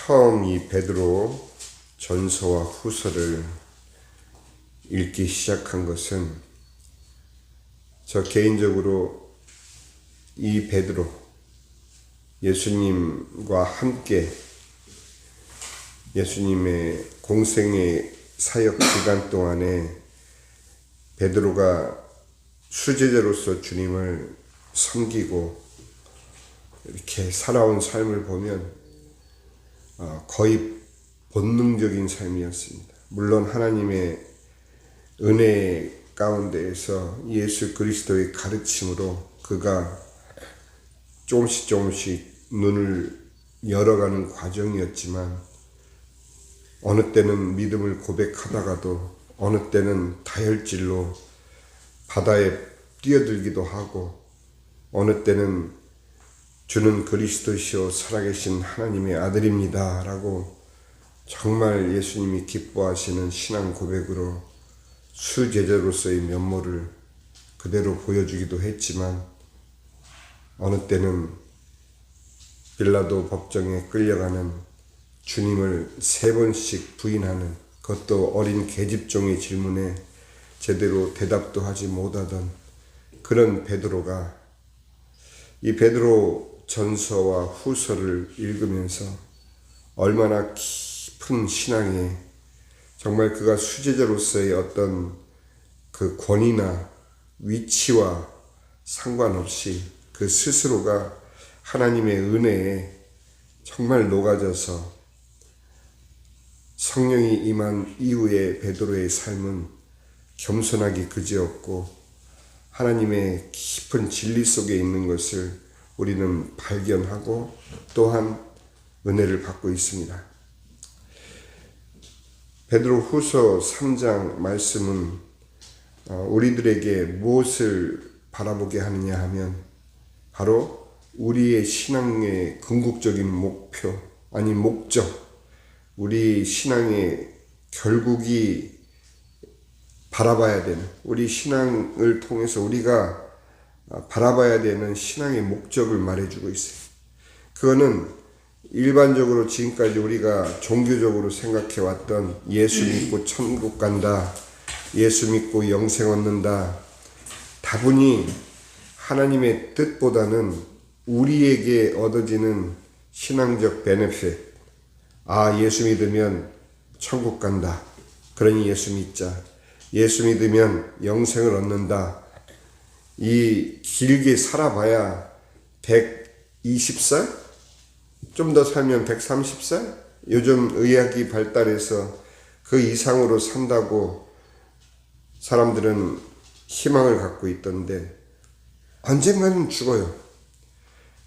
처음 이 베드로 전서와 후서를 읽기 시작한 것은 저 개인적으로 이 베드로, 예수님과 함께 예수님의 공생의 사역 기간 동안에 베드로가 수제자로서 주님을 섬기고 이렇게 살아온 삶을 보면 거의 본능적인 삶이었습니다. 물론 하나님의 은혜 가운데에서 예수 그리스도의 가르침으로 그가 조금씩 눈을 열어가는 과정이었지만, 어느 때는 믿음을 고백하다가도 어느 때는 다혈질로 바다에 뛰어들기도 하고, 어느 때는 주는 그리스도시요 살아계신 하나님의 아들입니다 라고 정말 예수님이 기뻐하시는 신앙 고백으로 수제자로서의 면모를 그대로 보여주기도 했지만, 어느 때는 빌라도 법정에 끌려가는 주님을 3번씩 부인하는, 그것도 어린 계집종의 질문에 제대로 대답도 하지 못하던 그런 베드로가, 이 베드로 전서와 후서를 읽으면서 얼마나 깊은 신앙에, 정말 그가 수제자로서의 어떤 그 권위나 위치와 상관없이 그 스스로가 하나님의 은혜에 정말 녹아져서 성령이 임한 이후의 베드로의 삶은 겸손하기 그지없고 하나님의 깊은 진리 속에 있는 것을 우리는 발견하고 또한 은혜를 받고 있습니다. 베드로 후서 3장 말씀은 우리들에게 무엇을 바라보게 하느냐 하면 바로 우리의 신앙의 궁극적인 목표, 아니 목적, 우리 신앙의 결국이 바라봐야 되는, 우리 신앙을 통해서 우리가 바라봐야 되는 신앙의 목적을 말해주고 있어요. 그거는 일반적으로 지금까지 우리가 종교적으로 생각해왔던 예수 믿고 천국 간다, 예수 믿고 영생 얻는다, 다분히 하나님의 뜻보다는 우리에게 얻어지는 신앙적 베네핏, 예수 믿으면 천국 간다, 그러니 예수 믿자, 예수 믿으면 영생을 얻는다, 이 길게 살아봐야 120살? 좀 더 살면 130살? 요즘 의학이 발달해서 그 이상으로 산다고 사람들은 희망을 갖고 있던데, 언젠가는 죽어요.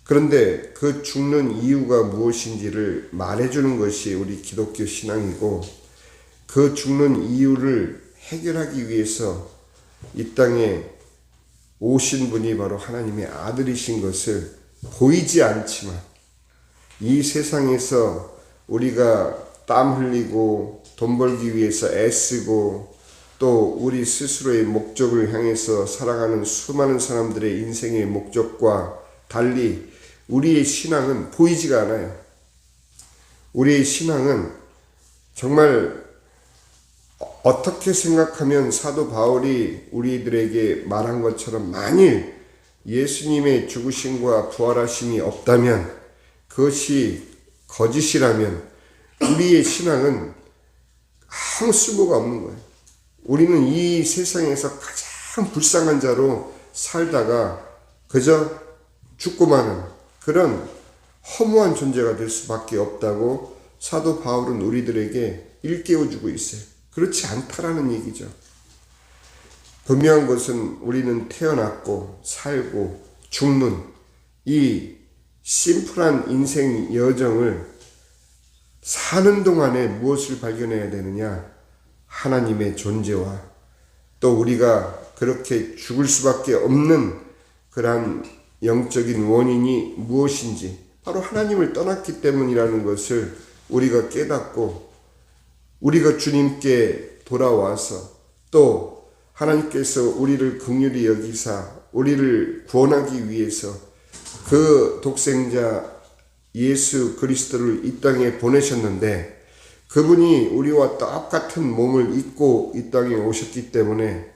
그런데 그 죽는 이유가 무엇인지를 말해주는 것이 우리 기독교 신앙이고, 그 죽는 이유를 해결하기 위해서 이 땅에 오신 분이 바로 하나님의 아들이신 것을 보이지 않지만, 이 세상에서 우리가 땀 흘리고 돈 벌기 위해서 애쓰고 또 우리 스스로의 목적을 향해서 살아가는 수많은 사람들의 인생의 목적과 달리 우리의 신앙은 보이지가 않아요. 우리의 신앙은 정말 어떻게 생각하면 사도 바울이 우리들에게 말한 것처럼, 만일 예수님의 죽으심과 부활하심이 없다면, 그것이 거짓이라면 우리의 신앙은 아무 쓸모가 없는 거예요. 우리는 이 세상에서 가장 불쌍한 자로 살다가 그저 죽고 마는 그런 허무한 존재가 될 수밖에 없다고 사도 바울은 우리들에게 일깨워주고 있어요. 그렇지 않다라는 얘기죠. 분명한 것은 우리는 태어났고 살고 죽는 이 심플한 인생 여정을 사는 동안에 무엇을 발견해야 되느냐? 하나님의 존재와 또 우리가 그렇게 죽을 수밖에 없는 그러한 영적인 원인이 무엇인지, 바로 하나님을 떠났기 때문이라는 것을 우리가 깨닫고, 우리가 주님께 돌아와서 또 하나님께서 우리를 긍휼히 여기사 우리를 구원하기 위해서 그 독생자 예수 그리스도를 이 땅에 보내셨는데 그분이 우리와 똑같은 몸을 입고 이 땅에 오셨기 때문에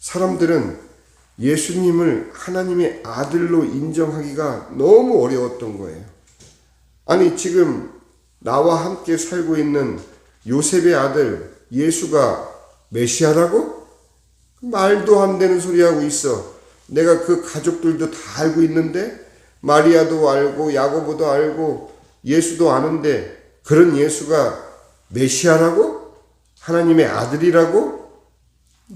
사람들은 예수님을 하나님의 아들로 인정하기가 너무 어려웠던 거예요. 아니 지금 나와 함께 살고 있는 요셉의 아들 예수가 메시아라고? 말도 안 되는 소리 하고 있어. 내가 그 가족들도 다 알고 있는데 마리아도 알고 야고보도 알고 예수도 아는데 그런 예수가 메시아라고? 하나님의 아들이라고?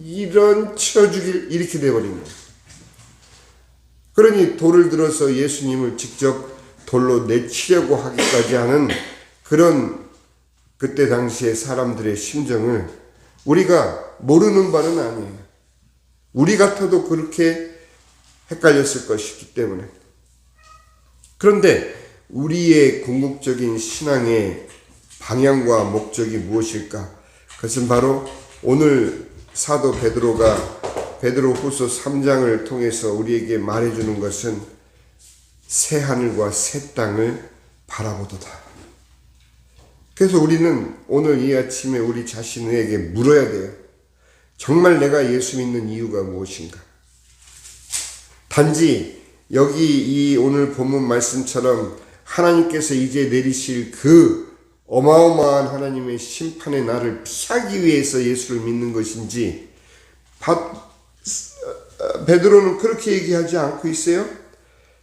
이런 쳐 죽일 이렇게 돼버린 거예요. 그러니 돌을 들어서 예수님을 직접 돌로 내치려고 하기까지 하는 그런 그때 당시의 사람들의 심정을 우리가 모르는 바는 아니에요. 우리 같아도 그렇게 헷갈렸을 것이기 때문에. 그런데 우리의 궁극적인 신앙의 방향과 목적이 무엇일까? 그것은 바로 오늘 사도 베드로가 베드로후서 3장을 통해서 우리에게 말해주는 것은 새 하늘과 새 땅을 바라보도다. 그래서 우리는 오늘 이 아침에 우리 자신에게 물어야 돼요. 정말 내가 예수 믿는 이유가 무엇인가? 단지 여기 이 오늘 본문 말씀처럼 하나님께서 이제 내리실 그 어마어마한 하나님의 심판의 날을 피하기 위해서 예수를 믿는 것인지 베드로는 그렇게 얘기하지 않고 있어요.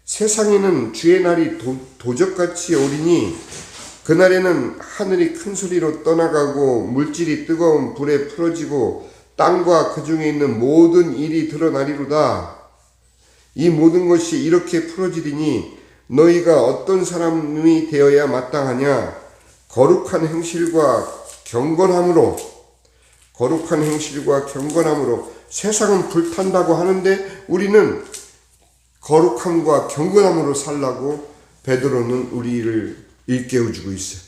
세상에는 주의 날이 도적같이 오리니 그날에는 하늘이 큰 소리로 떠나가고 물질이 뜨거운 불에 풀어지고 땅과 그 중에 있는 모든 일이 드러나리로다. 이 모든 것이 이렇게 풀어지리니 너희가 어떤 사람이 되어야 마땅하냐? 거룩한 행실과 경건함으로 세상은 불탄다고 하는데 우리는 거룩함과 경건함으로 살라고 베드로는 우리를 일깨워주고 있어요.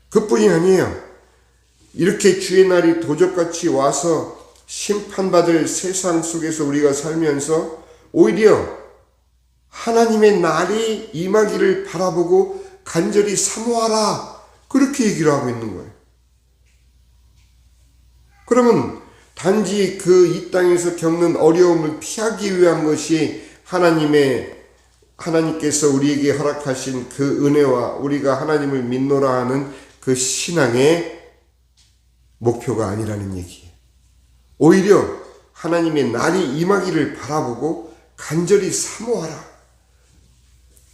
그뿐이 아니에요. 이렇게 주의 날이 도적같이 와서 심판받을 세상 속에서 우리가 살면서 오히려 하나님의 날이 임하기를 바라보고 간절히 사모하라. 그렇게 얘기를 하고 있는 거예요. 그러면 단지 그 이 땅에서 겪는 어려움을 피하기 위한 것이 하나님께서 우리에게 허락하신 그 은혜와 우리가 하나님을 믿노라 하는 그 신앙의 목표가 아니라는 얘기예요. 오히려 하나님의 날이 임하기를 바라보고 간절히 사모하라.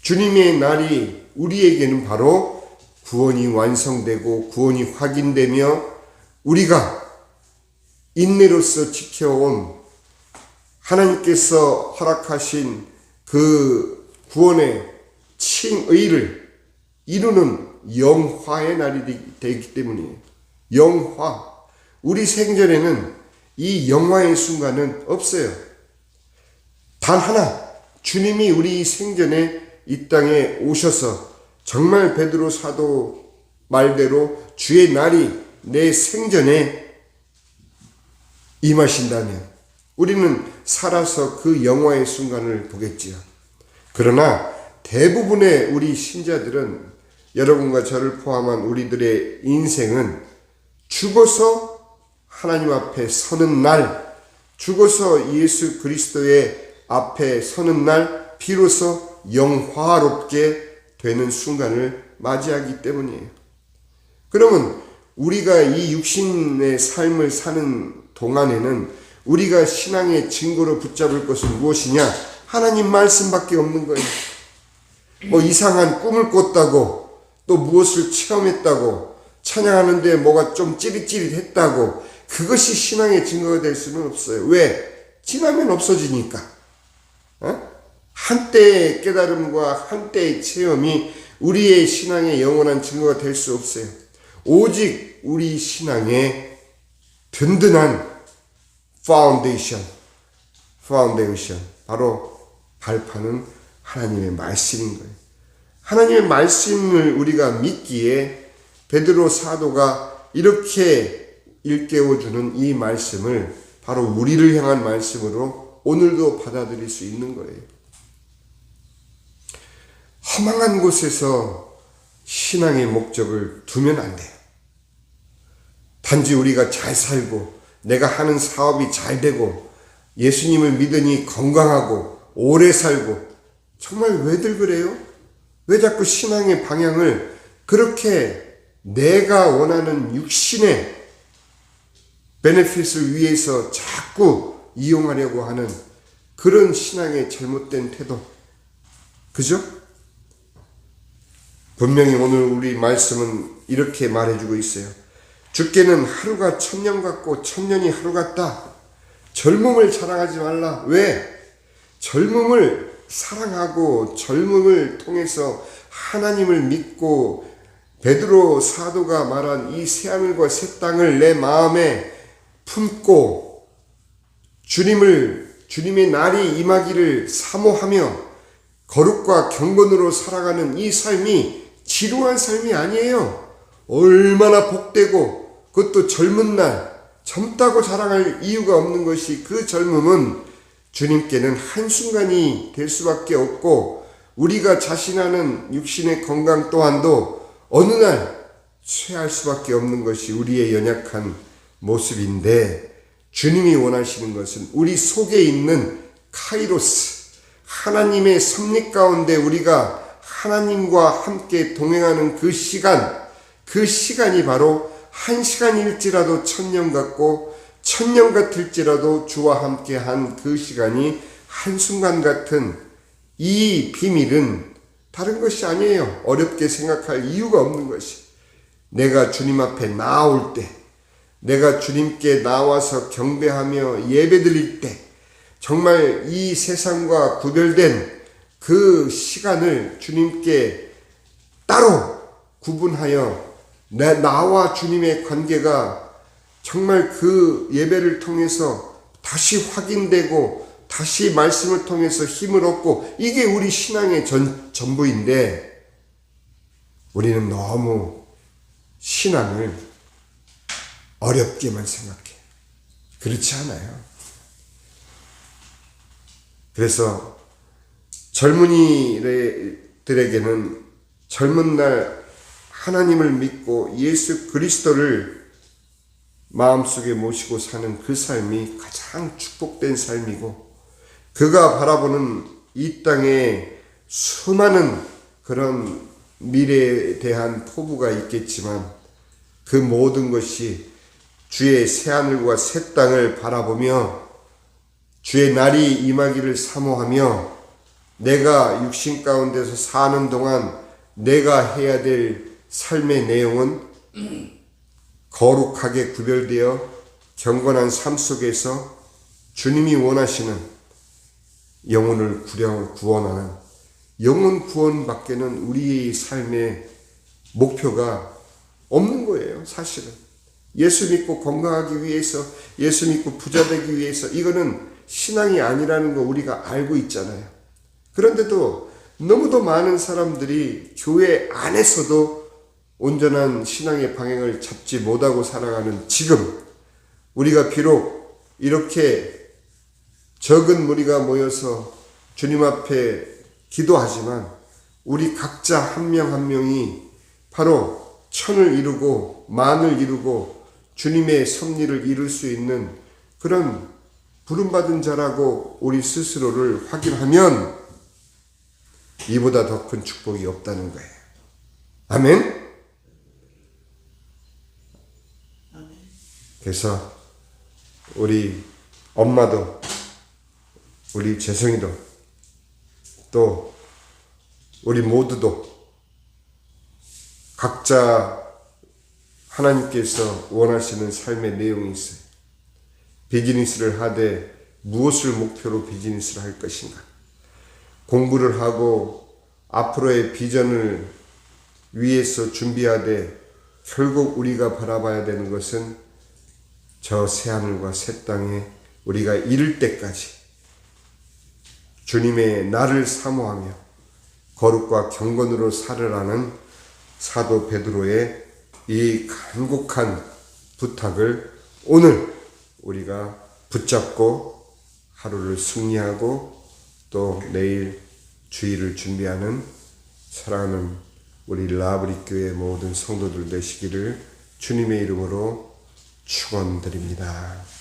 주님의 날이 우리에게는 바로 구원이 완성되고 구원이 확인되며 우리가 인내로서 지켜온 하나님께서 허락하신 그 구원의 칭의를 이루는 영화의 날이 되기 때문이에요. 영화. 우리 생전에는 이 영화의 순간은 없어요. 단 하나, 주님이 우리 생전에 이 땅에 오셔서 정말 베드로 사도 말대로 주의 날이 내 생전에 임하신다면 우리는 살아서 그 영화의 순간을 보겠지요. 그러나 대부분의 우리 신자들은 여러분과 저를 포함한 우리들의 인생은 죽어서 하나님 앞에 서는 날, 죽어서 예수 그리스도의 앞에 서는 날 비로소 영화롭게 되는 순간을 맞이하기 때문이에요. 그러면 우리가 이 육신의 삶을 사는 동안에는 우리가 신앙의 증거로 붙잡을 것은 무엇이냐? 하나님 말씀밖에 없는 거예요. 뭐 이상한 꿈을 꿨다고 또 무엇을 체험했다고 찬양하는데 뭐가 좀 찌릿찌릿했다고 그것이 신앙의 증거가 될 수는 없어요. 왜? 지나면 없어지니까. 한때의 깨달음과 한때의 체험이 우리의 신앙의 영원한 증거가 될 수 없어요. 오직 우리 신앙의 든든한 파운데이션, 바로 발판은 하나님의 말씀인 거예요. 하나님의 말씀을 우리가 믿기에 베드로 사도가 이렇게 일깨워주는 이 말씀을 바로 우리를 향한 말씀으로 오늘도 받아들일 수 있는 거예요. 허망한 곳에서 신앙의 목적을 두면 안 돼요. 단지 우리가 잘 살고 내가 하는 사업이 잘 되고 예수님을 믿으니 건강하고 오래 살고, 정말 왜들 그래요? 왜 자꾸 신앙의 방향을 그렇게 내가 원하는 육신의 베네핏을 위해서 자꾸 이용하려고 하는 그런 신앙의 잘못된 태도, 그죠? 분명히 오늘 우리 말씀은 이렇게 말해주고 있어요. 주께는 하루가 천년 같고 천년이 하루 같다. 젊음을 자랑하지 말라. 왜? 젊음을 사랑하고 젊음을 통해서 하나님을 믿고 베드로 사도가 말한 이 새하늘과 새 땅을 내 마음에 품고 주님의 날이 임하기를 사모하며 거룩과 경건으로 살아가는 이 삶이 지루한 삶이 아니에요. 얼마나 복되고, 그것도 젊은 날, 젊다고 자랑할 이유가 없는 것이, 그 젊음은 주님께는 한순간이 될 수밖에 없고, 우리가 자신하는 육신의 건강 또한도 어느 날 쇠할 수밖에 없는 것이 우리의 연약한 모습인데, 주님이 원하시는 것은 우리 속에 있는 카이로스, 하나님의 섭리 가운데 우리가 하나님과 함께 동행하는 그 시간이 바로 한 시간일지라도 천년 같고 천년 같을지라도 주와 함께한 그 시간이 한순간 같은 이 비밀은 다른 것이 아니에요. 어렵게 생각할 이유가 없는 것이, 내가 주님 앞에 나올 때, 내가 주님께 나와서 경배하며 예배드릴 때, 정말 이 세상과 구별된 그 시간을 주님께 따로 구분하여 나와 주님의 관계가 정말 그 예배를 통해서 다시 확인되고 다시 말씀을 통해서 힘을 얻고, 이게 우리 신앙의 전부인데, 우리는 너무 신앙을 어렵게만 생각해. 그렇지 않아요. 그래서 젊은이들에게는 젊은 날 하나님을 믿고 예수 그리스도를 마음속에 모시고 사는 그 삶이 가장 축복된 삶이고, 그가 바라보는 이 땅에 수많은 그런 미래에 대한 포부가 있겠지만, 그 모든 것이 주의 새하늘과 새 땅을 바라보며 주의 날이 임하기를 사모하며, 내가 육신 가운데서 사는 동안 내가 해야 될 삶의 내용은 거룩하게 구별되어 경건한 삶 속에서 주님이 원하시는 영혼을 구원하는 영혼 구원밖에는 우리의 삶의 목표가 없는 거예요. 사실은 예수 믿고 건강하기 위해서, 예수 믿고 부자 되기 위해서, 이거는 신앙이 아니라는 거 우리가 알고 있잖아요. 그런데도 너무도 많은 사람들이 교회 안에서도 온전한 신앙의 방향을 잡지 못하고 살아가는 지금, 우리가 비록 이렇게 적은 무리가 모여서 주님 앞에 기도하지만, 우리 각자 한 명 한 명이 바로 천을 이루고 만을 이루고 주님의 섭리를 이룰 수 있는 그런 부름받은 자라고 우리 스스로를 확인하면 이보다 더 큰 축복이 없다는 거예요. 아멘? 그래서 우리 엄마도, 우리 재성이도, 또 우리 모두도 각자 하나님께서 원하시는 삶의 내용이 있어요. 비즈니스를 하되 무엇을 목표로 비즈니스를 할 것인가? 공부를 하고 앞으로의 비전을 위해서 준비하되 결국 우리가 바라봐야 되는 것은 저 새하늘과 새 땅에 우리가 이를 때까지 주님의 나를 사모하며 거룩과 경건으로 살으라는 사도 베드로의 이 간곡한 부탁을 오늘 우리가 붙잡고 하루를 승리하고 또 내일 주일을 준비하는 사랑하는 우리 라브리 교회 모든 성도들 되시기를 주님의 이름으로 축원드립니다.